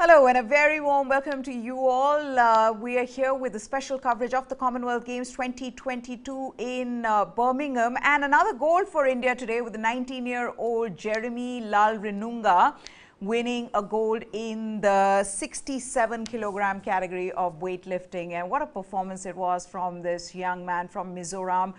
Hello and a very warm welcome to you all. We are here with the special coverage of the Commonwealth Games 2022 in Birmingham, and another gold for India today with the 19-year-old Jeremy Lalrinnunga winning a gold in the 67-kilogram category of weightlifting. And what a performance it was from this young man from Mizoram,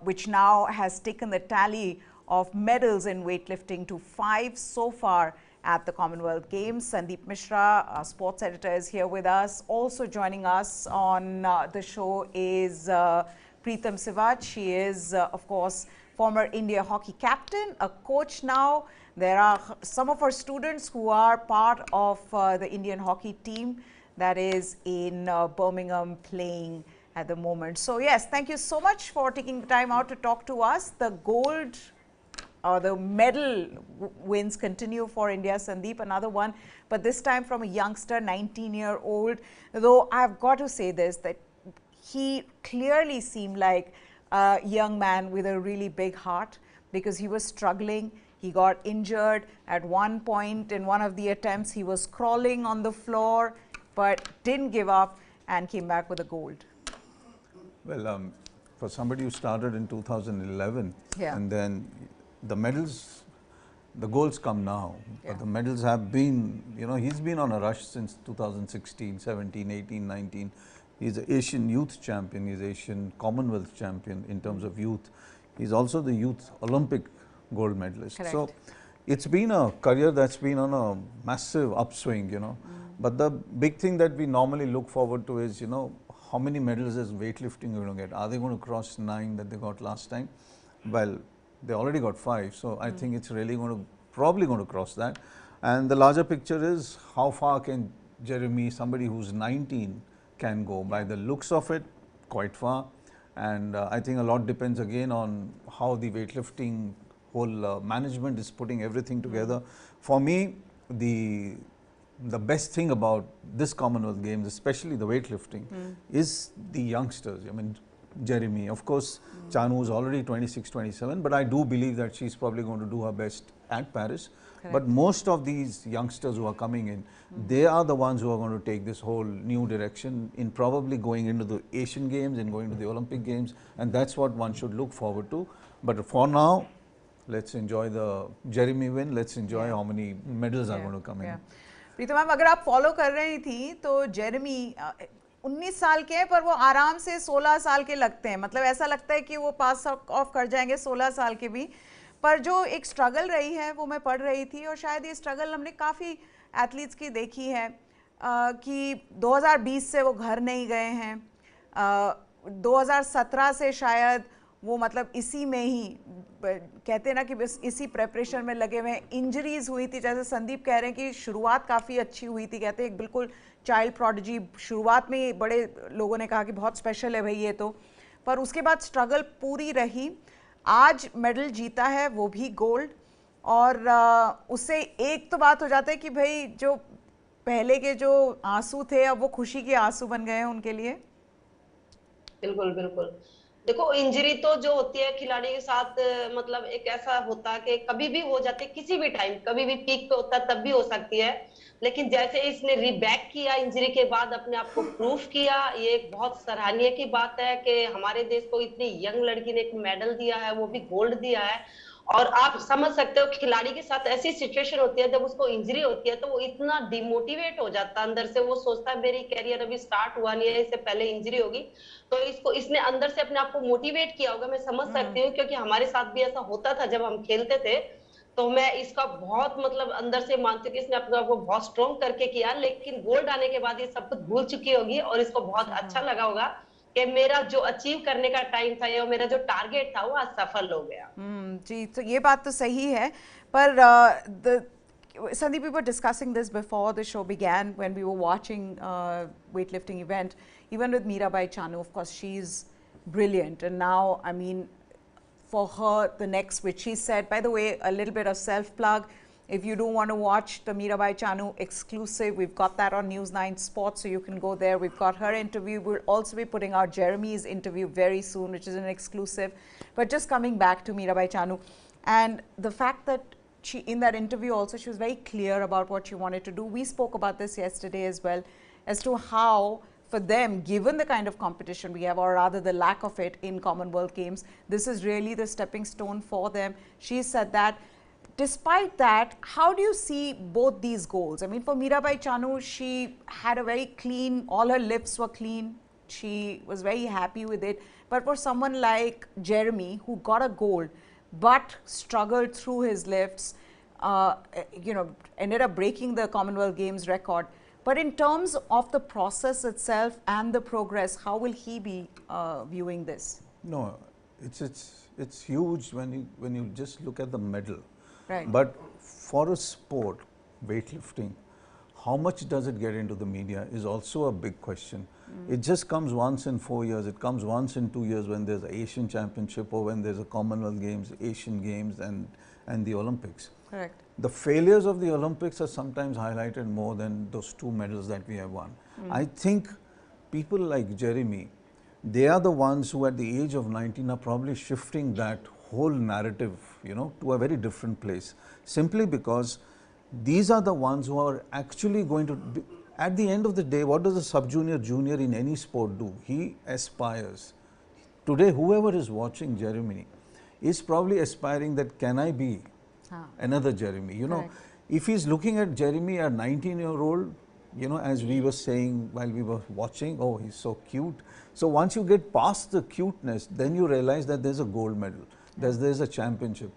which now has taken the tally of medals in weightlifting to 5 so far at the Commonwealth Games. Sundeep Misra, our sports editor, is here with us. Also joining us on the show is Pritam Siwach. She is, of course, former India hockey captain, a coach now. There are some of our students who are part of the Indian hockey team that is in Birmingham playing at the moment. So yes, thank you so much for taking the time out to talk to us. The gold the medal wins continue for India. Sundeep, another one, but this time from a youngster, 19-year-old. Though I've got to say this, that he clearly seemed like a young man with a really big heart, because he was struggling. He got injured at one point in one of the attempts. He was crawling on the floor, but didn't give up and came back with a gold. Well, for somebody who started in 2011, and then the medals, the goals come now, but the medals have been, he's been on a rush since 2016, 17, 18, 19. He's an Asian youth champion, he's Asian Commonwealth champion in terms of youth. He's also the youth Olympic gold medalist. Correct. So it's been a career that's been on a massive upswing, But the big thing that we normally look forward to is, how many medals is weightlifting going to get? Are they going to cross 9 that they got last time? Well, they already got 5, so I think it's really probably going to cross that. And the larger picture is, how far can Jeremy, somebody who's 19, can go? By the looks of it, quite far. And I think a lot depends again on how the weightlifting whole management is putting everything together. For me, the best thing about this Commonwealth Games, especially the weightlifting, is the youngsters. I mean, Jeremy, of course, CHANU is already 26, 27, but I do believe that she's probably going to do her best at Paris. Correct. But most of these youngsters who are coming in, they are the ones who are going to take this whole new direction in probably going into the Asian Games and going to the Olympic Games, and that's what one should look forward to. But for now, let's enjoy the Jeremy win. Let's enjoy how many medals are going to come in. Pritam ma'am, अगर आप follow कर रही थी तो Jeremy 19 साल के हैं, पर वो आराम से 16 साल के लगते हैं. मतलब ऐसा लगता है कि वो पास ऑफ कर जाएंगे 16 साल के भी. पर जो एक स्ट्रगल रही है वो मैं पढ़ रही थी, और शायद ये स्ट्रगल हमने काफ़ी एथलीट्स की देखी है कि 2020 से वो घर नहीं गए हैं. 2017 से शायद वो मतलब इसी में ही कहते हैं ना कि बस इसी प्रेपरेशन में लगे हुए. इंजरीज हुई थी, जैसे संदीप कह रहे हैं कि शुरुआत काफ़ी अच्छी हुई थी. कहते हैं बिल्कुल चाइल्ड प्रोडिजी, शुरुआत में बड़े लोगों ने कहा कि बहुत स्पेशल है भाई ये तो, पर उसके बाद स्ट्रगल पूरी रही. आज मेडल जीता है, वो भी गोल्ड, और उससे एक तो बात हो जाता है कि भाई जो पहले के जो आंसू थे अब वो खुशी के आंसू बन गए हैं उनके लिए. बिल्कुल बिल्कुल. देखो, इंजरी तो जो होती है खिलाड़ी के साथ, मतलब एक ऐसा होता है कि कभी भी हो जाती है, किसी भी टाइम, कभी भी पीक पे होता है तब भी हो सकती है. लेकिन जैसे इसने रीबैक किया इंजरी के बाद, अपने आप को प्रूफ किया, ये एक बहुत सराहनीय की बात है कि हमारे देश को इतनी यंग लड़की ने एक मेडल दिया है, वो भी गोल्ड दिया है. और आप समझ सकते हो खिलाड़ी के साथ ऐसी सिचुएशन होती है जब उसको इंजरी होती है तो वो इतना डिमोटिवेट हो जाता है अंदर से. वो सोचता है मेरी कैरियर अभी स्टार्ट हुआ नहीं है, इससे पहले इंजरी होगी. तो इसने अंदर से अपने आप को मोटिवेट किया होगा, मैं समझ सकती हूँ, क्योंकि हमारे साथ भी ऐसा होता था जब हम खेलते थे. तो मैं इसका बहुत मतलब अंदर से मानती हूँ कि इसने अपने आप को बहुत स्ट्रॉन्ग करके किया. लेकिन गोल्ड आने के बाद ये सब कुछ भूल चुकी होगी और इसको बहुत अच्छा लगा होगा कि मेरा जो अचीव करने का टाइम था या मेरा जो टारगेट था वो आज सफल हो गया. जी, तो ये बात तो सही है. पर Sandeep, we were discussing this before the show began when we were watching weightlifting event. Even with MIRABAI CHANU, of course, she's brilliant, and now, I mean, for her, the next, which she said, by the way, a little bit of self-plug. If you do want to watch the MIRABAI CHANU exclusive, we've got that on News9 Sports, so you can go there. We've got her interview. We'll also be putting out Jeremy's interview very soon, which is an exclusive. But just coming back to MIRABAI CHANU, and the fact that she, in that interview also, she was very clear about what she wanted to do. We spoke about this yesterday as well, as to how for them, given the kind of competition we have, or rather the lack of it in Commonwealth Games, this is really the stepping stone for them. She said that. Despite that, how do you see both these goals? I mean, for MIRABAI CHANU, she had a very clean, all her lifts were clean. She was very happy with it. But for someone like Jeremy, who got a gold, but struggled through his lifts, you know, ended up breaking the Commonwealth Games record. But in terms of the process itself and the progress, how will he be viewing this? No, it's huge when you just look at the medal. Right. But for a sport, weightlifting, how much does it get into the media is also a big question. It just comes once in 4 years, it comes once in 2 years when there's an Asian Championship or when there's a Commonwealth Games, Asian Games and the Olympics. Correct. The failures of the Olympics are sometimes highlighted more than those 2 medals that we have won. I think people like Jeremy, they are the ones who at the age of 19 are probably shifting that whole narrative, you know, to a very different place. Simply because these are the ones who are actually going to be, at the end of the day, what does a sub-junior, junior in any sport do? He aspires. Today, whoever is watching Jeremy is probably aspiring that, can I be another Jeremy? You know, if he's looking at Jeremy, a 19-year-old, you know, as we were saying while we were watching, oh, he's so cute. So once you get past the cuteness, then you realize that there's a gold medal. There's a championship.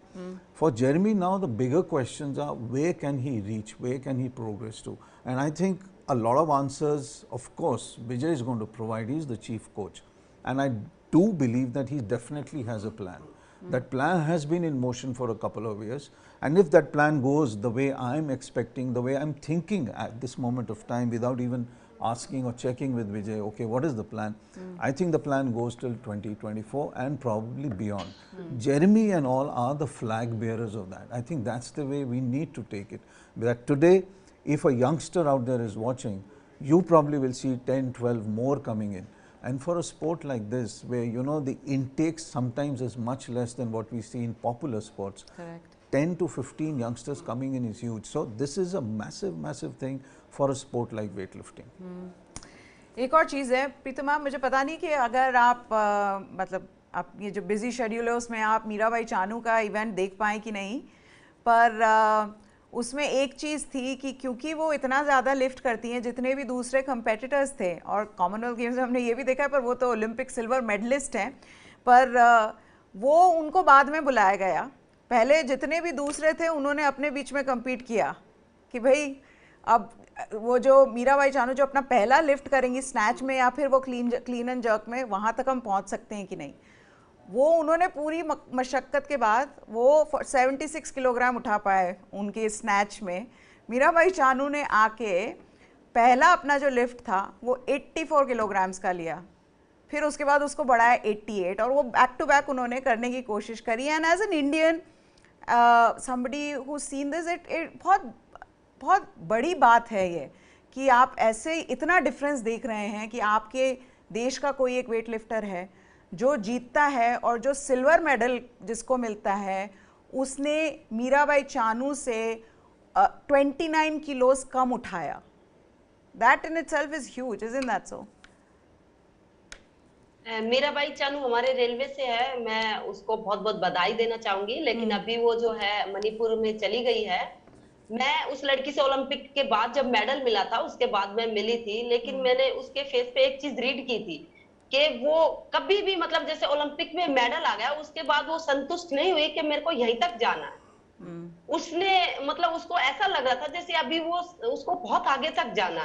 For Jeremy now, the bigger questions are, where can he reach? Where can he progress to? And I think a lot of answers, of course, Vijay is going to provide. He's the chief coach. And I do believe that he definitely has a plan. That plan has been in motion for a couple of years. And if that plan goes the way I'm expecting, the way I'm thinking at this moment of time, without even asking or checking with Vijay, okay, what is the plan? I think the plan goes till 2024 and probably beyond. Jeremy and all are the flag bearers of that. I think that's the way we need to take it. That today, if a youngster out there is watching, you probably will see 10, 12 more coming in. And for a sport like this, where, you know, the intake sometimes is much less than what we see in popular sports. Correct. 10 to 15 youngsters coming in is huge. So this is a massive, massive thing for a sport like weightlifting. एक और चीज़ है प्रीतम, मुझे पता नहीं कि अगर आप मतलब आप ये जो बिजी शेड्यूल है उसमें आप मीराबाई चानू का इवेंट देख पाएँ कि नहीं, पर उसमें एक चीज़ थी कि क्योंकि वो इतना ज़्यादा लिफ्ट करती हैं, जितने भी दूसरे कंपेटिटर्स थे, और कॉमनवेल्थ गेम्स में हमने ये भी देखा है, पर वो तो ओलंपिक सिल्वर मेडलिस्ट हैं, पर वो उनको बाद में बुलाया गया. पहले जितने भी दूसरे थे उन्होंने अपने बीच में कम्पीट किया कि भाई अब वो जो मीराबाई चानू जो अपना पहला लिफ्ट करेंगी स्नैच में या फिर वो क्लीन एंड जर्क में, वहाँ तक हम पहुँच सकते हैं कि नहीं. वो उन्होंने पूरी मशक्क़त के बाद वो 76 किलोग्राम उठा पाए उनके स्नैच में. मीराबाई चानू ने आके पहला अपना जो लिफ्ट था वो 84 किलोग्राम्स का लिया, फिर उसके बाद उसको बढ़ाया 88, और वो बैक टू बैक उन्होंने करने की कोशिश करी. And as an Indian somebody who seen this, it बहुत बड़ी बात है ये कि आप ऐसे इतना डिफरेंस देख रहे हैं कि आपके देश का कोई एक वेट लिफ्टर है जो जीतता है, और जो सिल्वर मेडल जिसको मिलता है उसने मीराबाई चानू से 29 किलोस कम उठाया. That in itself is huge, isn't that so? Mirabai Chanu हमारे रेलवे से है, मैं उसको बहुत बहुत बधाई देना चाहूंगी. लेकिन अभी वो जो है मणिपुर में चली गई है. मैं उस लड़की से ओलंपिक के बाद जब मेडल मिला था उसके बाद मैं मिली थी, लेकिन मैंने उसके फेस पे एक चीज रीड की थी कि वो कभी भी मतलब जैसे ओलंपिक में मेडल आ गया उसके बाद वो संतुष्ट नहीं हुई कि मेरे को यहीं तक जाना है. उसने मतलब उसको ऐसा लग रहा था जैसे अभी वो उसको बहुत आगे तक जाना.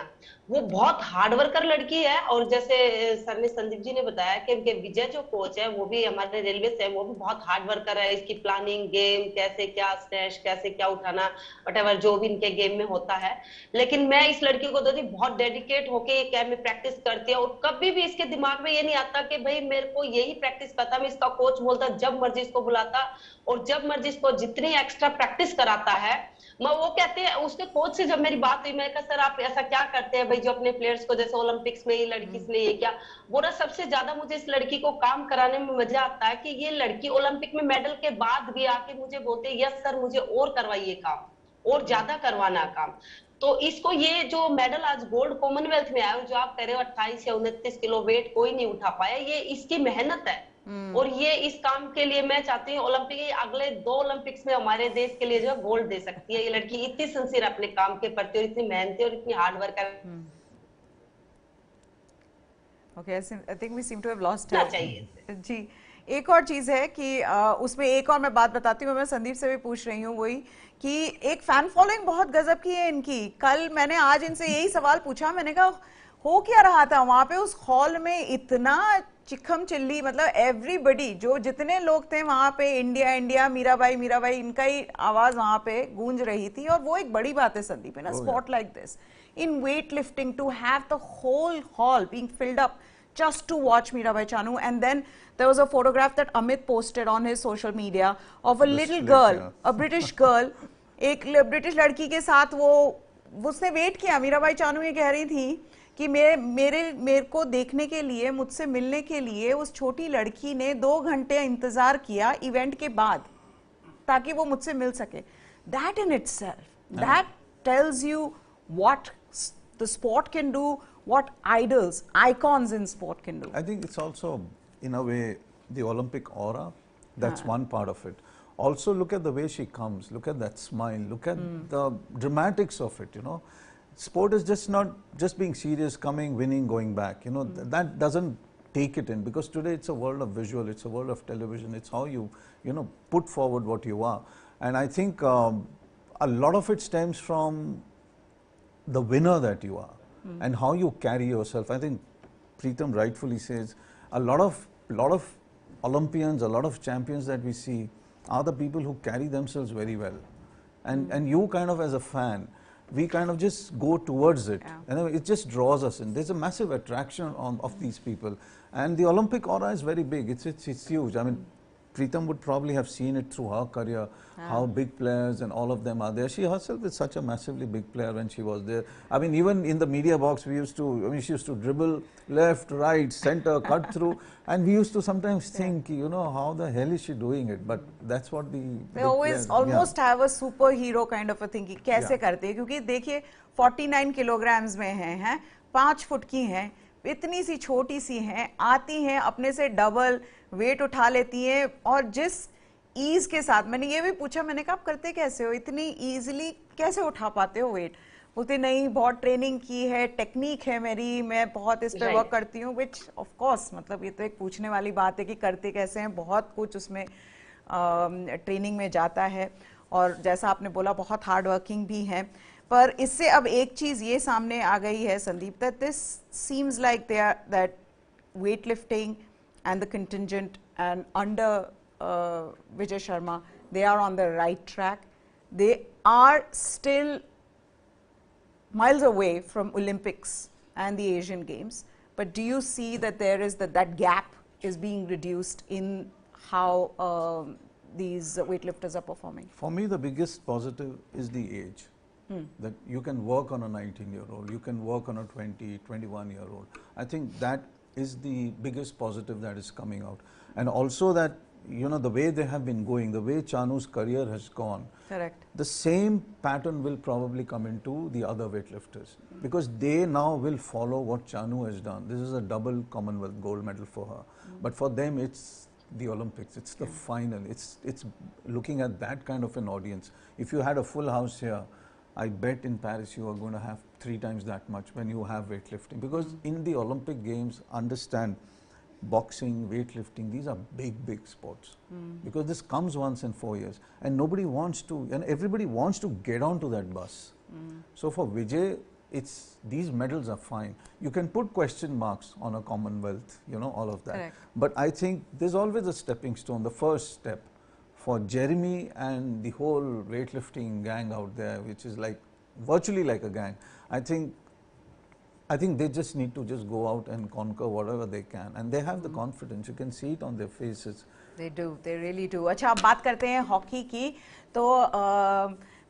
वो बहुत हार्ड वर्कर लड़की है, और जैसे सर ने संदीप जी ने बताया कि विजय जो कोच है वो भी हमारे रेलवे से है, वो भी बहुत हार्ड वर्कर है. इसकी प्लानिंग, गेम कैसे क्या स्नैच, कैसे क्या उठाना, व्हाटएवर जो भी इनके गेम में होता है. लेकिन मैं इस लड़की को देखती बहुत डेडिकेट होके ये कैम्प में प्रैक्टिस करती है, और कभी भी इसके दिमाग में ये नहीं आता कि भाई मेरे को यही प्रैक्टिस करता. मैं इसका कोच बोलता जब मर्जी इसको बुलाता, और जब मर्जी इसको जितनी एक्स्ट्रा तरह प्रैक्टिस कराता है। मैं वो कहते हैं, उसके कोच से जब मेरी बात हुई, मैं कहा सर आप ऐसा क्या करते हैं भाई जो अपने प्लेयर्स को, जैसे ओलंपिक्स में ये लड़की ने ये क्या बोला, सबसे ज्यादा मुझे इस लड़की को काम कराने में मजा आता है कि ये लड़की ओलंपिक में मेडल के बाद भी आके मुझे बोलते यस सर मुझे और करवाइए काम, और ज्यादा करवाना काम। तो इसको ये जो मेडल आज गोल्ड कॉमनवेल्थ में आया, जो आप कह रहे हो 28 या 29 किलो वेट कोई नहीं उठा पाया, ये इसकी मेहनत है। और ये इस काम के लिए मैं चाहती हूँ ओलंपिक, अगले 2 ओलंपिक्स में हमारे देश के लिए जो गोल्ड दे सकती है ये लड़की, इतनी सिंसियर अपने काम के प्रति और इतनी मेहनती और इतनी हार्ड वर्क है। Okay, I think we seem to have lost ना her. चाहिए जी, एक और चीज़ है कि उसमें एक और मैं बात बताती हूँ, मैं संदीप से भी पूछ रही हूँ वही कि एक फैन फॉलोइंग बहुत गजब की है इनकी। कल मैंने आज इनसे यही सवाल पूछा, मैंने कहा हो क्या रहा था वहाँ पे उस हॉल में, इतना चिखम चिल्ली, मतलब एवरीबडी, जो जितने लोग थे वहाँ पे, इंडिया इंडिया, मीराबाई मीराबाई, इनका ही आवाज़ वहाँ पे गूंज रही थी। और वो एक बड़ी बात है Sandeep, in a spot like this, in weightlifting, to have the whole hall being filled up just to watch Mirabai CHANU. And then there was a photograph that Amit posted on his social media of a little girl, a British girl, एक British लड़की के साथ वो उसने wait किया। मीराबाई चानू ये कह रही थी कि मेरे को देखने के लिए, मुझसे मिलने के लिए उस छोटी लड़की ने 2 घंटे इंतजार किया इवेंट के बाद ताकि वो मुझसे मिल सके। That in itself, that tells you what the sport can do, what idols, icons in sport can do. I think it's also, in a way, the Olympic aura. That's one part of it. Also, look at the way she comes. Look at that smile. Look at the dramatics of it. You know, sport is just not just being serious, coming, winning, going back. You know, that doesn't take it in, because today it's a world of visual. It's a world of television. It's how you put forward what you are. And I think a lot of it stems from the winner that you are and how you carry yourself. I think Pritam rightfully says a lot of Olympians, a lot of champions that we see are the people who carry themselves very well. And you kind of, as a fan, we kind of just go towards it. And it just draws us in. There's a massive attraction of these people. And the Olympic aura is very big. It's huge. I mean, Pritam would probably have seen it through her career, how big players and all of them are there. She herself is such a massively big player when she was there. I mean, even in the media box, she used to dribble left, right, center, cut through. And we used to sometimes think, how the hell is she doing it? But that's what they always almost have a superhero kind of a thing. कैसे करते हैं? क्योंकि देखिए 49 kilograms में हैं, 5 foot की हैं, इतनी सी छोटी सी हैं, आती हैं अपने से डबल वेट उठा लेती हैं, और जिस ईज के साथ, मैंने ये भी पूछा, मैंने कहा आप करते कैसे हो, इतनी इजीली कैसे उठा पाते हो वेट? बोलते नहीं, बहुत ट्रेनिंग की है, टेक्निक है मेरी, मैं बहुत इस पे वर्क करती हूँ। विच ऑफ कोर्स, मतलब ये तो एक पूछने वाली बात है कि करते कैसे हैं, बहुत कुछ उसमें ट्रेनिंग में जाता है, और जैसा आपने बोला बहुत हार्ड वर्किंग भी है। पर इससे अब एक चीज़ ये सामने आ गई है Sandeep, that this seems like that weight lifting and the contingent and under Vijay Sharma, they are on the right track. They are still miles away from Olympics and the Asian Games. But do you see that there is that gap is being reduced in how these weightlifters are performing? For me, the biggest positive is the age. That you can work on a 19-year-old, you can work on a 20, 21-year-old. I think that is the biggest positive that is coming out. And also that, the way they have been going, the way CHANU's career has gone. Correct. The same pattern will probably come into the other weightlifters, because they now will follow what CHANU has done. This is a double Commonwealth gold medal for her. But for them, it's the Olympics, it's the final. It's looking at that kind of an audience. If you had a full house here, I bet in Paris you are going to have 3 times that much when you have weightlifting. Because in the Olympic Games, understand, boxing, weightlifting, these are big, big sports. Because this comes once in 4 years. And nobody wants to, and everybody wants to get onto that bus. So for Vijay, these medals are fine. You can put question marks on a Commonwealth, all of that. Correct. But I think there's always a stepping stone, the first step. For Jeremy and the whole weightlifting gang out there, which is like virtually like a gang, I think I think they just need to just go out and conquer whatever they can, and they have the confidence. You can see it on their faces. They do, they really do. अच्छा, अब बात करते हैं hockey की. तो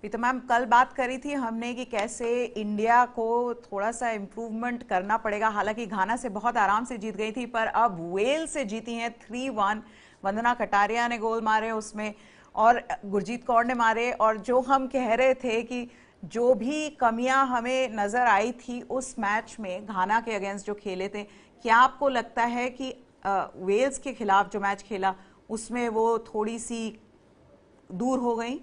प्रीतम ma'am, कल बात करी थी हमने कि कैसे इंडिया को थोड़ा सा इम्प्रूवमेंट करना पड़ेगा. हालांकि घाना से बहुत आराम से जीत गई थी, पर अब वेल्स से जीती हैं 3-1. वंदना कटारिया ने गोल मारे उसमें और गुरजीत कौर ने मारे. और जो हम कह रहे थे कि जो भी कमियां हमें नजर आई थी उस मैच में घाना के अगेंस्ट जो खेले थे, क्या आपको लगता है कि वेल्स के खिलाफ जो मैच खेला उसमें वो थोड़ी सी दूर हो गई?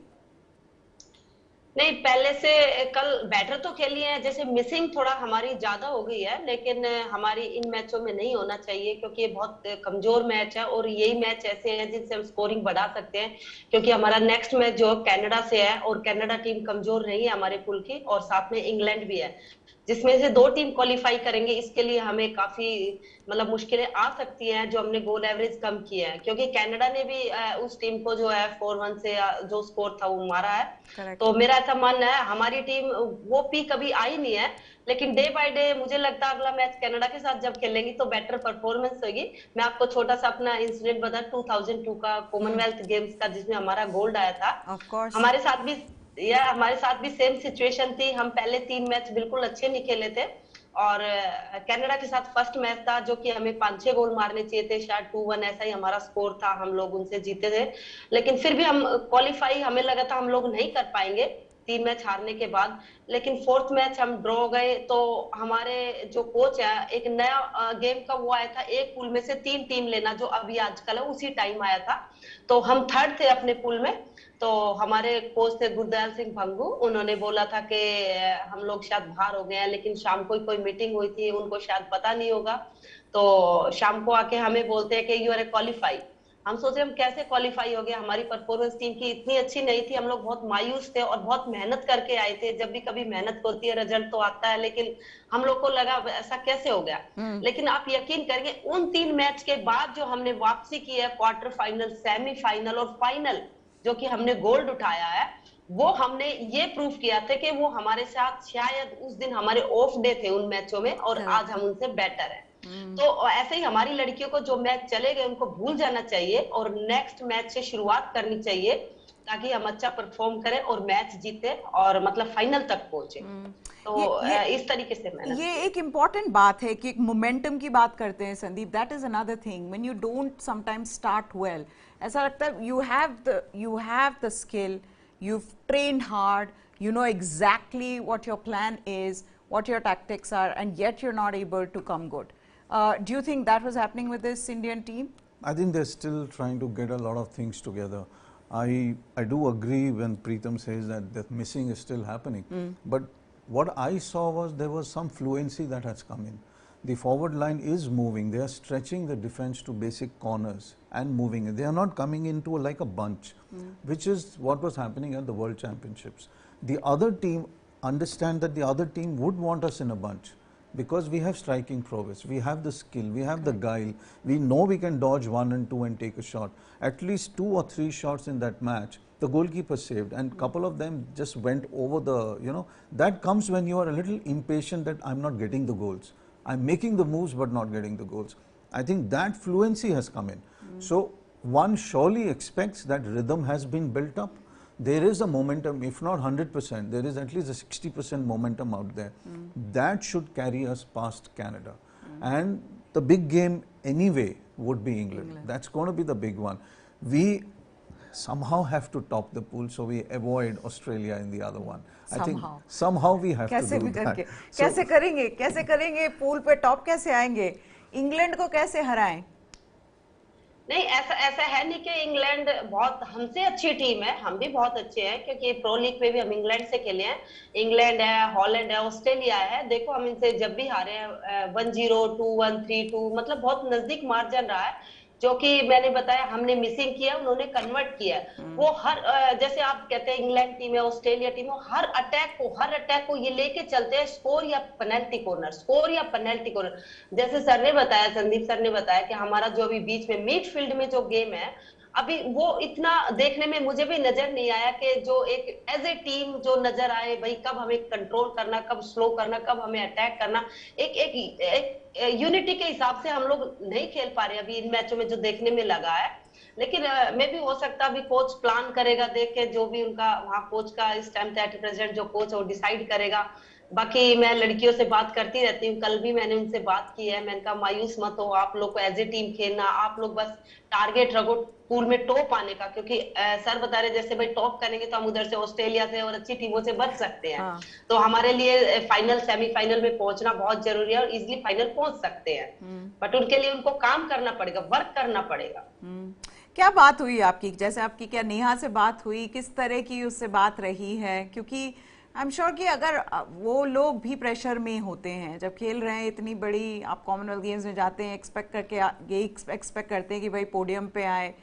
नहीं, पहले से कल बेटर तो खेली है. जैसे मिसिंग थोड़ा हमारी ज्यादा हो गई है, लेकिन हमारी इन मैचों में नहीं होना चाहिए, क्योंकि ये बहुत कमजोर मैच है और यही मैच ऐसे हैं जिनसे हम स्कोरिंग बढ़ा सकते हैं. क्योंकि हमारा नेक्स्ट मैच जो कनाडा से है, और कनाडा टीम कमजोर नहीं है हमारे पूल की, और साथ में इंग्लैंड भी है, जिसमें से 2 टीम क्वालिफाई करेंगे. इसके लिए हमें काफी मतलब मुश्किलें आ सकती हैं, जो हमने गोल एवरेज कम किया है, क्योंकि कनाडा ने भी उस टीम को जो है 4-1 से जो स्कोर था वो मारा है. Correct. तो मेरा ऐसा मानना है हमारी टीम वो पीक कभी आई नहीं है, लेकिन डे बाय डे मुझे लगता है अगला मैच कनाडा के साथ जब खेलेंगी तो बेटर परफॉर्मेंस होगी. मैं आपको छोटा सा अपना इंसिडेंट बता, 2002 का कॉमनवेल्थ गेम्स का, जिसमें हमारा गोल्ड आया था. Of course. हमारे साथ भी सेम सिचुएशन थी. हम पहले 3 मैच बिल्कुल अच्छे नहीं खेले थे, और कनाडा के साथ फर्स्ट मैच था जो कि हमें 5-6 गोल मारने चाहिए थे, शायद 2-1 ऐसा ही हमारा स्कोर था, हम लोग उनसे जीते थे. लेकिन फिर भी हम क्वालिफाई, हमें लगा था हम लोग नहीं कर पाएंगे 3 मैच हारने के बाद. लेकिन 4th मैच हम ड्रॉ गए. तो हमारे जो कोच है, एक नया गेम का वो आया था, एक पूल में से 3 टीम लेना, जो अभी आजकल है, उसी टाइम आया था. तो हम 3rd थे अपने पूल में. तो हमारे कोच थे गुरदयाल सिंह भंगू, उन्होंने बोला था कि हम लोग शायद बाहर हो गए हैं, लेकिन शाम को कोई मीटिंग हुई थी, उनको शायद पता नहीं होगा. तो शाम को आके हमें बोलते हैं कि यू आर क्वालिफाई. हम सोचे हम कैसे क्वालिफाई हो गए, हमारी परफॉर्मेंस टीम की इतनी अच्छी नहीं थी, हम लोग बहुत मायूस थे और बहुत मेहनत करके आए थे. जब भी कभी मेहनत होती है रिजल्ट तो आता है, लेकिन हम लोग को लगा ऐसा कैसे हो गया. लेकिन आप यकीन करिए, उन 3 मैच के बाद जो हमने वापसी की है, क्वार्टर फाइनल, सेमीफाइनल और फाइनल, जो कि हमने गोल्ड उठाया है, वो हमने ये प्रूफ किया था कि वो हमारे साथ, शायद उस दिन हमारे ऑफ डे थे उन मैचों में, और आज हम उनसे बेटर हैं. तो ऐसे ही हमारी लड़कियों को जो मैच चले गए उनको भूल जाना चाहिए और नेक्स्ट मैच से शुरुआत करनी चाहिए, ताकि हम अच्छा परफॉर्म करें और मैच जीते और मतलब फाइनल तक पहुंचे. तो इस तरीके से ये एक इम्पॉर्टेंट बात है कि मोमेंटम की बात करते हैं Sandeep. That is another thing when you don't sometimes start well. ऐसा लगता है you have the skill, you've trained hard, you know exactly what your plan is, what your tactics are, and yet you're not able to come good. Do you think that was happening with this Indian team? I think they're still trying to get a lot of things together. I do agree when Pritam says that the missing is still happening. But what I saw was there was some fluency that has come in. The forward line is moving. They are stretching the defense to basic corners and moving it. They are not coming into like a bunch, which is what was happening at the World Championships. The other team understand that the other team would want us in a bunch, because we have striking prowess, we have the skill, we have the guile, we know we can dodge 1 and 2 and take a shot. At least 2 or 3 shots in that match, the goalkeeper saved, and couple of them just went over the, that comes when you are a little impatient that I'm not getting the goals. I'm making the moves but not getting the goals. I think that fluency has come in. So one surely expects that rhythm has been built up. There is a momentum, if not 100%, there is at least a 60% momentum out there. That should carry us past Canada. And the big game anyway would be England. That's going to be the big one. We somehow have to top the pool, so we avoid Australia in the other one. I think somehow we have to do that. कैसे करेंगे pool पे top कैसे आएंगे? England को कैसे हराएं? नहीं, ऐसा है नहीं कि इंग्लैंड बहुत हमसे अच्छी टीम है, हम भी बहुत अच्छे हैं, क्योंकि प्रो लीग में भी हम इंग्लैंड से खेले हैं. इंग्लैंड है, हॉलैंड है, ऑस्ट्रेलिया है. देखो हम इनसे जब भी हारे हैं 1-0, 2-1, 3-2, मतलब बहुत नजदीक मार्जिन रहा है. जो कि मैंने बताया, हमने मिसिंग किया, उन्होंने कन्वर्ट किया. वो हर जैसे आप कहते हैं इंग्लैंड टीम है, ऑस्ट्रेलिया टीम है, हर अटैक को ये लेके चलते हैं स्कोर या पेनल्टी कॉर्नर. जैसे सर ने बताया, संदीप सर ने बताया कि हमारा जो अभी बीच में मिडफील्ड में जो गेम है, अभी वो इतना देखने में मुझे भी नजर नहीं आया कि जो एक एज ए टीम जो नजर आए भाई, कब हमें कंट्रोल करना, कब स्लो करना, कब हमें अटैक करना। एक एक एक यूनिटी के हिसाब से हम लोग नहीं खेल पा रहे अभी इन मैचों में जो देखने में लगा है। लेकिन मे भी हो सकता है अभी कोच प्लान करेगा, देख के जो भी उनका वहां कोच का इस टाइम एट प्रेजेंट जो कोच है वो डिसाइड करेगा। बाकी मैं लड़कियों से बात करती रहती हूँ, कल भी मैंने उनसे बात की है, मैंने कहा मायूस मत हो, आप लोग को एज ए टीम खेलना, आप लोग बस टारगेट रखो पूल में टॉप आने का, क्योंकि सर बता रहे जैसे भाई टॉप करेंगे तो हम उधर से ऑस्ट्रेलिया से और अच्छी टीमों से बच सकते हैं। हाँ। तो हमारे लिए फाइनल सेमीफाइनल में पहुंचना बहुत जरूरी है और इजिली फाइनल पहुंच सकते हैं, बट उनके लिए उनको काम करना पड़ेगा, वर्क करना पड़ेगा। क्या बात हुई आपकी, जैसे आपकी क्या नेहा से बात हुई, किस तरह की उससे बात रही है? क्योंकि आई एम श्योर कि अगर वो लोग भी प्रेशर में होते हैं जब खेल रहे हैं, इतनी बड़ी आप कॉमनवेल्थ गेम्स में जाते हैं, एक्सपेक्ट करके यही एक्सपेक्ट करते हैं कि भाई पोडियम पे आए,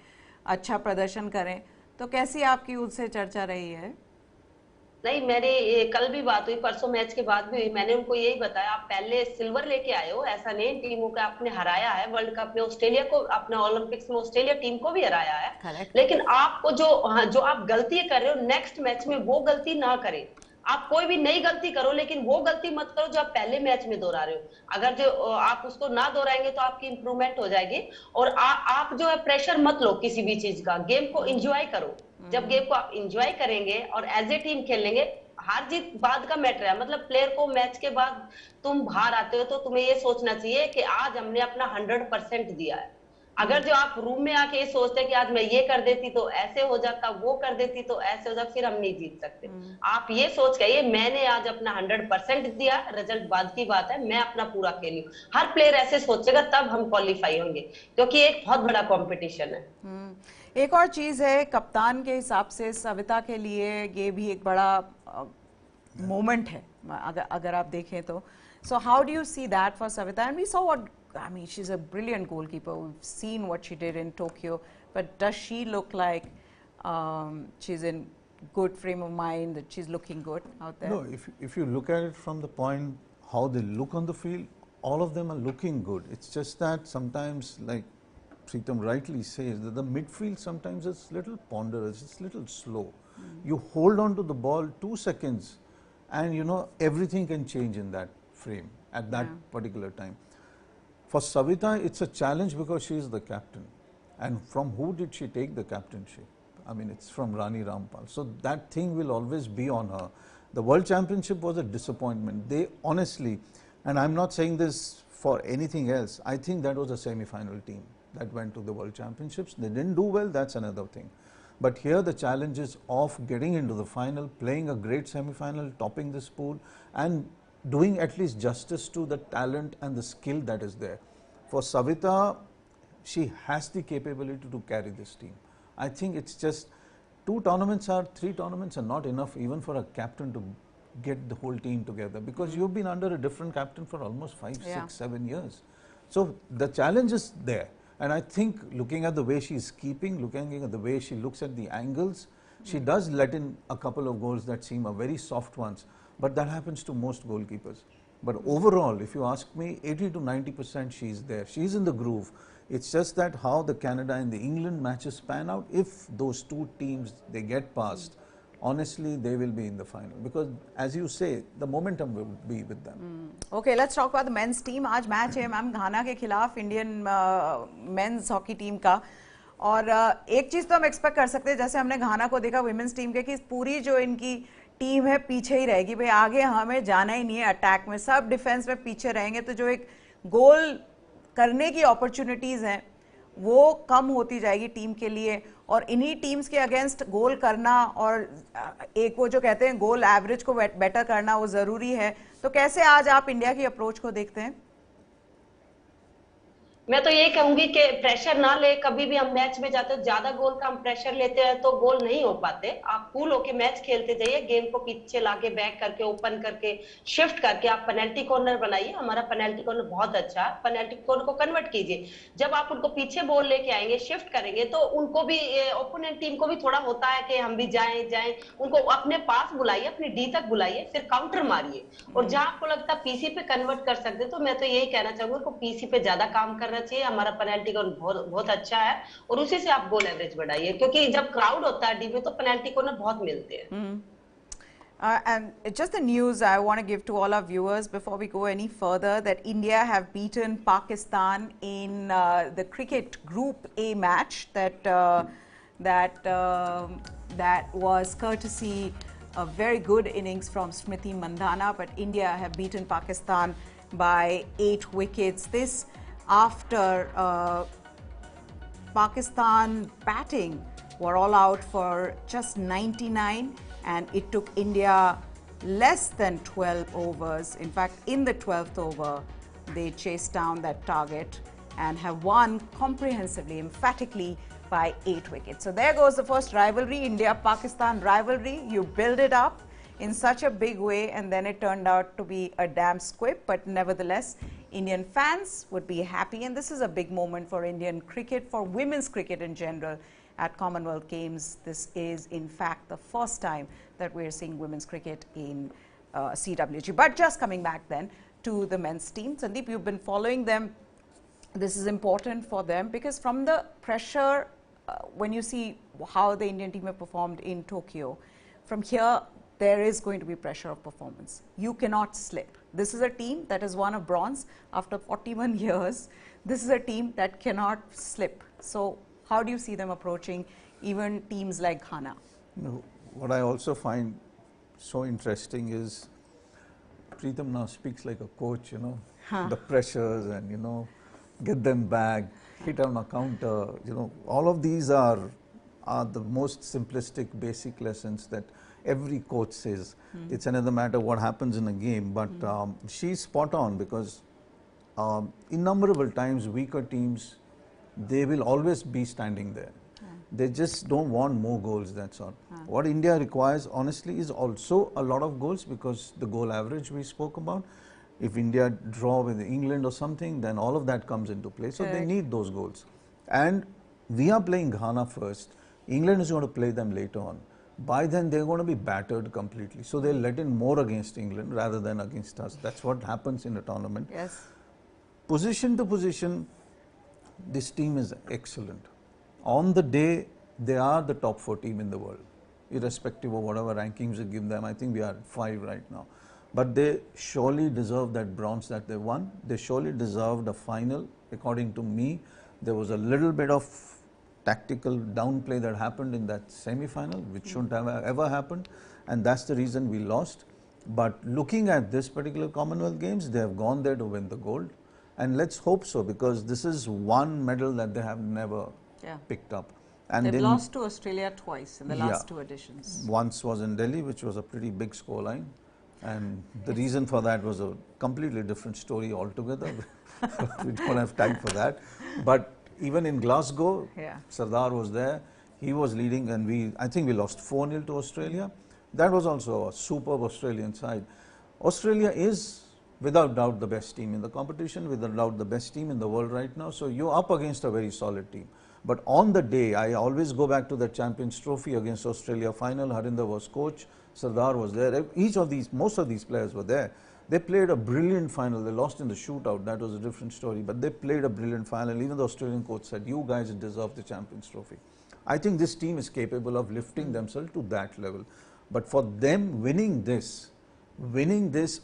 अच्छा प्रदर्शन करें, तो कैसी आपकी उससे चर्चा रही है? नहीं, मेरी कल भी बात हुई, परसों मैच के बाद भी हुई, मैंने उनको यही बताया आप पहले सिल्वर लेके आए हो, ऐसा नहीं टीमों को आपने हराया है वर्ल्ड कप में, ऑस्ट्रेलिया को अपने ओलंपिक्स में ऑस्ट्रेलिया टीम को भी हराया है। Correct. लेकिन आपको जो आप गलती कर रहे हो नेक्स्ट मैच में वो गलती ना करें। आप कोई भी नई गलती करो लेकिन वो गलती मत करो जो आप पहले मैच में दोहरा रहे हो। अगर जो आप उसको ना दोहराएंगे तो आपकी इंप्रूवमेंट हो जाएगी। और आप जो है प्रेशर मत लो किसी भी चीज का, गेम को एंजॉय करो। जब गेम को आप एंजॉय करेंगे और एज ए टीम खेलेंगे, हार जीत बाद का मैटर है। मतलब प्लेयर को मैच के बाद तुम बाहर आते हो तो तुम्हें ये सोचना चाहिए कि आज हमने अपना 100% दिया है। अगर जो आप रूम में आके ये सोचते हैं कि आज मैं ये कर देती तो ऐसे हो जाता, वो कर देती तो ऐसे हो जाता, फिर हम नहीं जीत सकते। आप ये सोच के मैंने आज अपना 100% दिया, रिजल्ट बाद की बात है, मैं अपना पूरा खेली। हर प्लेयर ऐसे सोचेगा तब हम क्वालिफाई होंगे, क्योंकि एक बहुत बड़ा कॉम्पिटिशन है। एक और चीज है, कप्तान के हिसाब से सविता के लिए ये भी एक बड़ा मोमेंट है अगर आप देखें तो। So how do you see that for Savita? And we saw what, I mean, she's a brilliant goalkeeper. We've seen what she did in Tokyo, but does she look like she's in good frame of mind, that she's looking good out there? No, if you look at it from the point how they look on the field, all of them are looking good. It's just that sometimes, like Pritam rightly says, that the midfield sometimes is little ponderous, it's little slow. You hold on to the ball 2 seconds and you know everything can change in that frame at that particular time. For Savita, it's a challenge because she is the captain. And from who did she take the captainship? I mean, it's from Rani Rampal. So that thing will always be on her. The World Championship was a disappointment. They honestly, and I'm not saying this for anything else, I think that was a semi-final team that went to the World Championships. They didn't do well, that's another thing. But here the challenge is of getting into the final, playing a great semi-final, topping this pool, and doing at least justice to the talent and the skill that is there. For Savita, she has the capability to carry this team. I think it's just 3 tournaments are not enough even for a captain to get the whole team together, because you've been under a different captain for almost 5, 6, 7 years. So the challenge is there. And I think looking at the way she's keeping, looking at the way she looks at the angles, she does let in a couple of goals that seem a very soft ones. But that happens to most goalkeepers. But overall, if you ask me, 80 to 90% she's there. She's in the groove. It's just that how the Canada and the England matches pan out, if those 2 teams, they get past, honestly, they will be in the final. Because as you say, the momentum will be with them. Okay, let's talk about the men's team. आज match है ma'am घाना के खिलाफ Indian men's hockey team का। और एक चीज़ तो हम expect कर सकते हैं, जैसे हमने घाना को देखा वुमेन्स टीम के, कि पूरी जो इनकी टीम है पीछे ही रहेगी, भाई आगे हमें जाना ही नहीं है, अटैक में सब डिफेंस में पीछे रहेंगे, तो जो एक गोल करने की अपॉर्चुनिटीज़ हैं वो कम होती जाएगी टीम के लिए। और इन्हीं टीम्स के अगेंस्ट गोल करना और एक वो जो कहते हैं गोल एवरेज को बेटर करना, वो ज़रूरी है। तो कैसे आज आप इंडिया की अप्रोच को देखते हैं? मैं तो ये कहूंगी कि प्रेशर ना ले। कभी भी हम मैच में जाते हैं, ज्यादा गोल का हम प्रेशर लेते हैं तो गोल नहीं हो पाते। आप कूल होके मैच खेलते जाइए, गेम को पीछे लाके बैक करके ओपन करके शिफ्ट करके आप पेनल्टी कॉर्नर बनाइए। हमारा पेनल्टी कॉर्नर बहुत अच्छा है, पेनल्टी कॉर्नर को कन्वर्ट कीजिए। जब आप उनको पीछे बॉल लेके आएंगे, शिफ्ट करेंगे, तो उनको भी, ओपोनेंट टीम को भी थोड़ा होता है कि हम भी जाएं। उनको अपने पास बुलाइए, अपनी डी तक बुलाइए, फिर काउंटर मारिए। और जहां आपको लगता है पीसी पे कन्वर्ट कर सकते, तो मैं तो यही कहना चाहूंगा, पीसी पे ज्यादा काम करना करना चाहिए, हमारा पेनल्टी कॉर्नर बहुत बहुत अच्छा है और उसी से आप गोल एवरेज बढ़ाइए, क्योंकि जब क्राउड होता है डी में तो पेनल्टी कॉर्नर बहुत मिलते हैं। And just the news I want to give to all our viewers before we go any further, that India have beaten Pakistan in the cricket Group A match that was courtesy a very good innings from Smriti Mandhana, but India have beaten Pakistan by 8 wickets. This after Pakistan batting were all out for just 99, and it took India less than 12 overs. In fact, in the 12th over, they chased down that target and have won comprehensively, emphatically by 8 wickets. So there goes the first rivalry, India-Pakistan rivalry. You build it up in such a big way and then it turned out to be a damn squib, but nevertheless, Indian fans would be happy, and this is a big moment for Indian cricket, for women's cricket in general. At Commonwealth Games, this is in fact the first time that we're seeing women's cricket in CWG. But just coming back then to the men's team, Sundeep, you've been following them. This is important for them because from the pressure, when you see how the Indian team have performed in Tokyo, from here there is going to be pressure of performance. You cannot slip. This is a team that has won a bronze after 41 years. This is a team that cannot slip. So how do you see them approaching even teams like Ghana? No, what I also find so interesting is Pritam now speaks like a coach, the pressures and, get them back, hit on a counter, all of these are the most simplistic basic lessons that every coach says. It's another matter what happens in a game, but she's spot on because innumerable times weaker teams, they will always be standing there. They just don't want more goals, that's all. What India requires, honestly, is also a lot of goals because the goal average we spoke about. If India draw with England or something, then all of that comes into play. So they need those goals. And we are playing Ghana first. England is going to play them later on. By then, they're going to be battered completely. So they'll let in more against England rather than against us. That's what happens in a tournament. Yes. Position to position, this team is excellent. On the day, they are the top 4 team in the world, irrespective of whatever rankings you give them. I think we are 5 right now. But they surely deserve that bronze that they won. They surely deserved a final. According to me, there was a little bit of tactical downplay that happened in that semi-final, which shouldn't have ever happened. And that's the reason we lost. But looking at this particular Commonwealth Games, they have gone there to win the gold. And let's hope so, because this is one medal that they have never picked up. And they've lost to Australia twice in the last 2 editions. Once was in Delhi, which was a pretty big scoreline. And the reason for that was a completely different story altogether. We don't have time for that. But even in Glasgow, Sardar was there. He was leading, and I think we lost 4-0 to Australia. That was also a superb Australian side. Australia is without doubt the best team in the competition, without doubt the best team in the world right now. So you're up against a very solid team. But on the day, I always go back to the Champions Trophy against Australia final. Harinder was coach, Sardar was there. Most of these players were there. They played a brilliant final. They lost in the shootout. That was a different story. But they played a brilliant final. Even the Australian coach said, you guys deserve the Champions Trophy. I think this team is capable of lifting themselves to that level. But for them, winning this,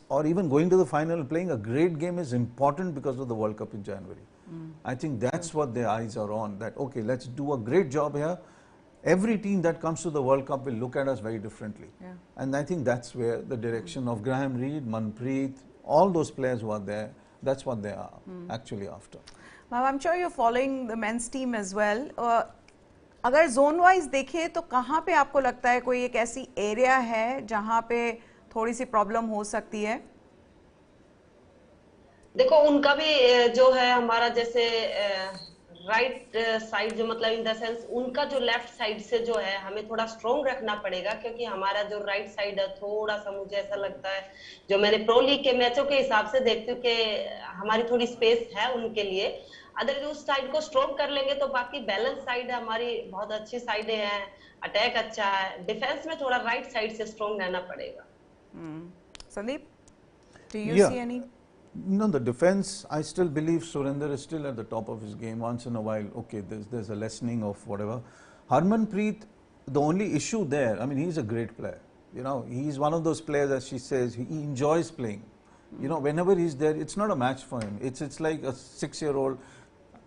or even going to the final, playing a great game is important because of the World Cup in January. I think that's what their eyes are on, that, okay, let's do a great job here. Every team that comes to the World Cup will look at us very differently. And I think that's where the direction of Graham Reid, Manpreet, all those players who are there, that's what they are actually after. Now, I'm sure you're following the men's team as well. अगर zone wise देखें तो कहाँ पे आपको लगता है कोई एक ऐसी area है जहाँ पे थोड़ी सी problem हो सकती है? देखो उनका भी जो है हमारा जैसे राइट साइड जो मतलब इन द सेंस उनका जो लेफ्ट साइड से जो है हमें थोड़ा स्ट्रॉन्ग रखना पड़ेगा, क्योंकि हमारा जो राइट साइड है थोड़ा सा मुझे ऐसा लगता है, जो मैंने प्रो लीग के मैचों के हिसाब से देखती हूँ कि हमारी थोड़ी स्पेस है उनके लिए. अगर उस साइड को स्ट्रॉन्ग कर लेंगे तो बाकी बैलेंस साइड हमारी बहुत अच्छी साइडें हैं, अटैक अच्छा है, डिफेंस में थोड़ा राइट साइड से स्ट्रॉन्ग रहना पड़ेगा. Sundeep, do you see any? No, the defense, I still believe Surinder is still at the top of his game. Once in a while, okay, there's a lessening of whatever. Harmanpreet, the only issue there, I mean, he's a great player. You know, he's one of those players, as she says, he enjoys playing. You know, whenever he's there, it's not a match for him. It's like a 6-year-old,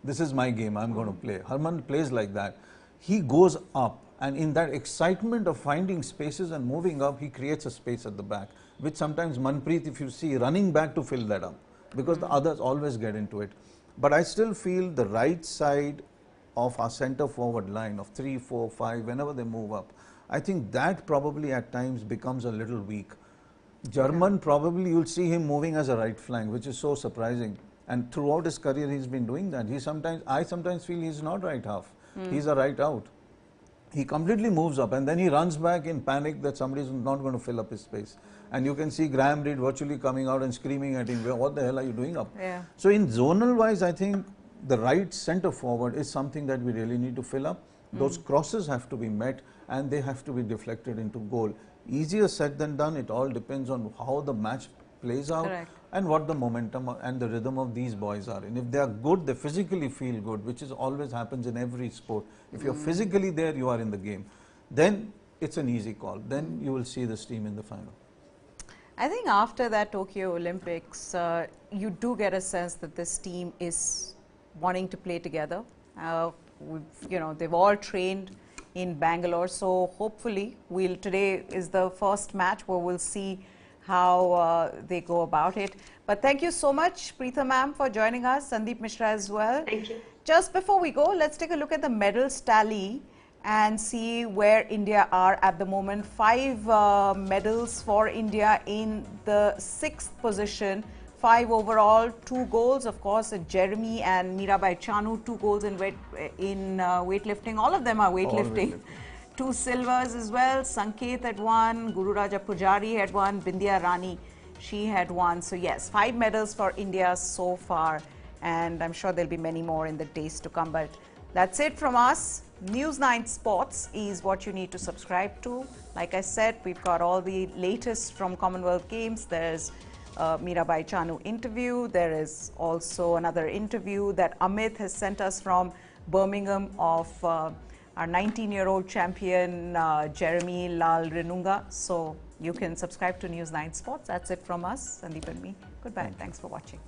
this is my game, I'm going to play. Harman plays like that. He goes up, and in that excitement of finding spaces and moving up, he creates a space at the back, which sometimes Manpreet, if you see, running back to fill that up, because the others always get into it. But I still feel the right side of our centre forward line of 3, 4, 5, whenever they move up, I think that probably at times becomes a little weak. German, probably you'll see him moving as a right flank, which is so surprising. And throughout his career, he's been doing that. I sometimes feel he's not right half. He's a right out. He completely moves up and then he runs back in panic that somebody's not going to fill up his space. And you can see Graham Reid virtually coming out and screaming at him, what the hell are you doing up? Yeah. So in zonal wise, I think the right centre forward is something that we really need to fill up. Those crosses have to be met and they have to be deflected into goal. Easier said than done. It all depends on how the match plays out. Correct. And what the momentum and the rhythm of these boys are. And if they are good, they physically feel good, which is always happens in every sport. If you're physically there, you are in the game. Then it's an easy call. Then you will see this team in the final. I think after that Tokyo Olympics, you do get a sense that this team is wanting to play together. You know, they've all trained in Bangalore, so hopefully today is the first match where we'll see how they go about it. But thank you so much, Pritam ma'am, for joining us, Sundeep Misra as well. Thank you. Just before we go, let's take a look at the medals tally and see where India are at the moment. 5 medals for India in the 6th position. 5 overall, 2 goals, of course, Jeremy and MIRABAI CHANU, 2 goals in weightlifting. All of them are weightlifting. 2 silvers as well. Sanket had 1, Guru Raja Pujari had 1, Bindya Rani, she had 1. So yes, 5 medals for India so far, and I'm sure there'll be many more in the days to come. But that's it from us. News9 Sports is what you need to subscribe to. Like I said, we've got all the latest from Commonwealth Games. There's MIRABAI CHANU interview. There is also another interview that Amit has sent us from Birmingham of our 19-year-old champion Jeremy Lalrinnunga. So you can subscribe to News9 Sports. That's it from us, Sundeep and me. Goodbye. Thanks for watching.